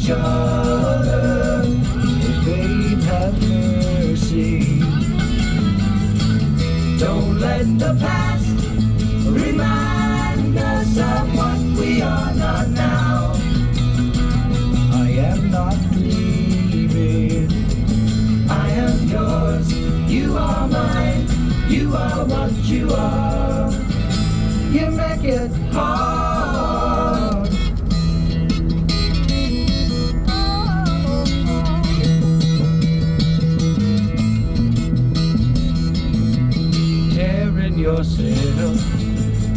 shoulder. Oh, babe, have mercy. Don't let the past remind us of what we are not now. I am not dreaming. I am yours. You are mine. You are what you are. You make it hard. Tearing yourself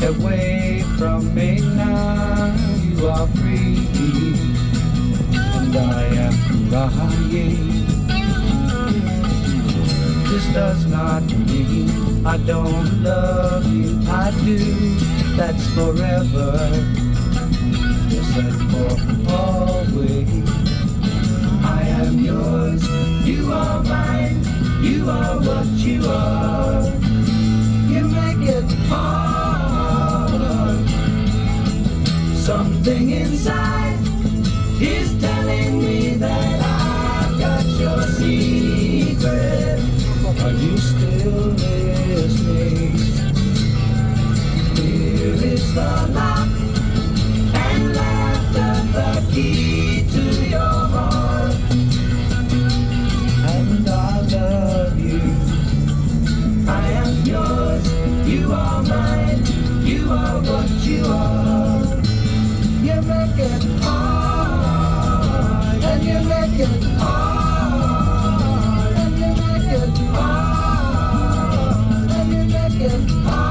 away from me now. You are free, and I am crying. This does not mean I don't love you. I do. That's forever. Yes, and for always. I am yours. You are mine. You are what you are. You make it hard. Something inside is telling me that I've got your secret. Are you still listening? Here is the lock and laughter, the key to your heart. And I love you. I am yours. You are mine. You are what you are. You make it hard, and you make it hard, and you make it hard, and you make it hard.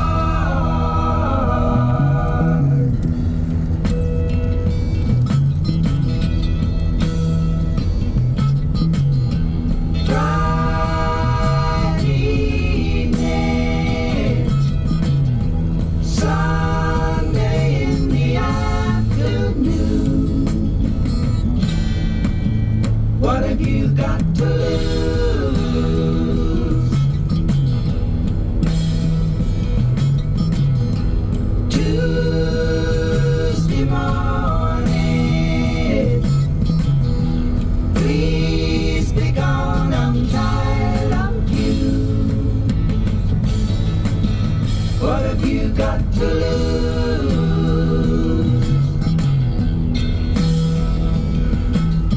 Friday night, Sunday in the afternoon. What have you got to lose? Tuesday morning, please be gone, I'm tired of you. What have you got to lose?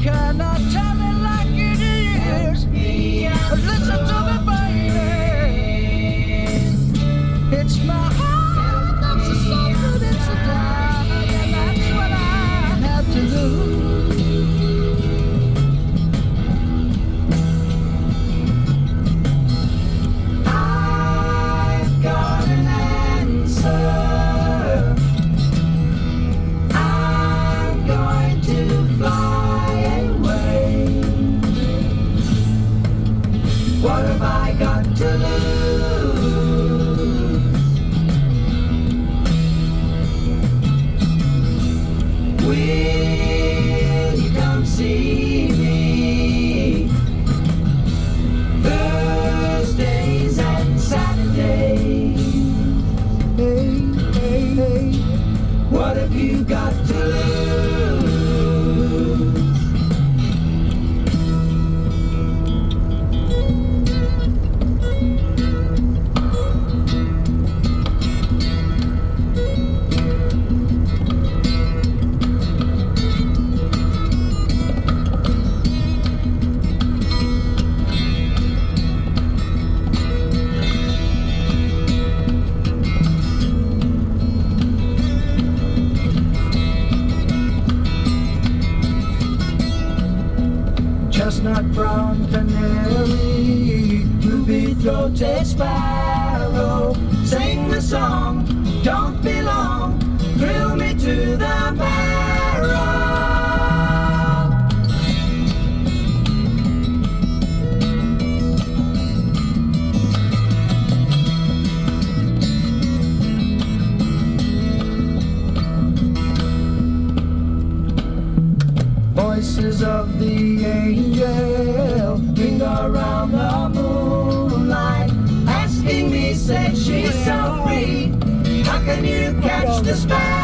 Can I tell it like it is? Listen to me, baby. It's my heart that's a suffered, it's a die, and that's what I have to lose. I've got an answer. I'm going to fly away. What have I got to lose? Will you come see me Thursdays and Saturdays? Hey, hey, hey. What have you got to lose? Chestnut brown canary, ruby-throated sparrow, sing the song, don't be long, thrill me to the marrow. Voices of the angel ring around the moonlight, asking me, said she's so free, how can you catch the sparrow?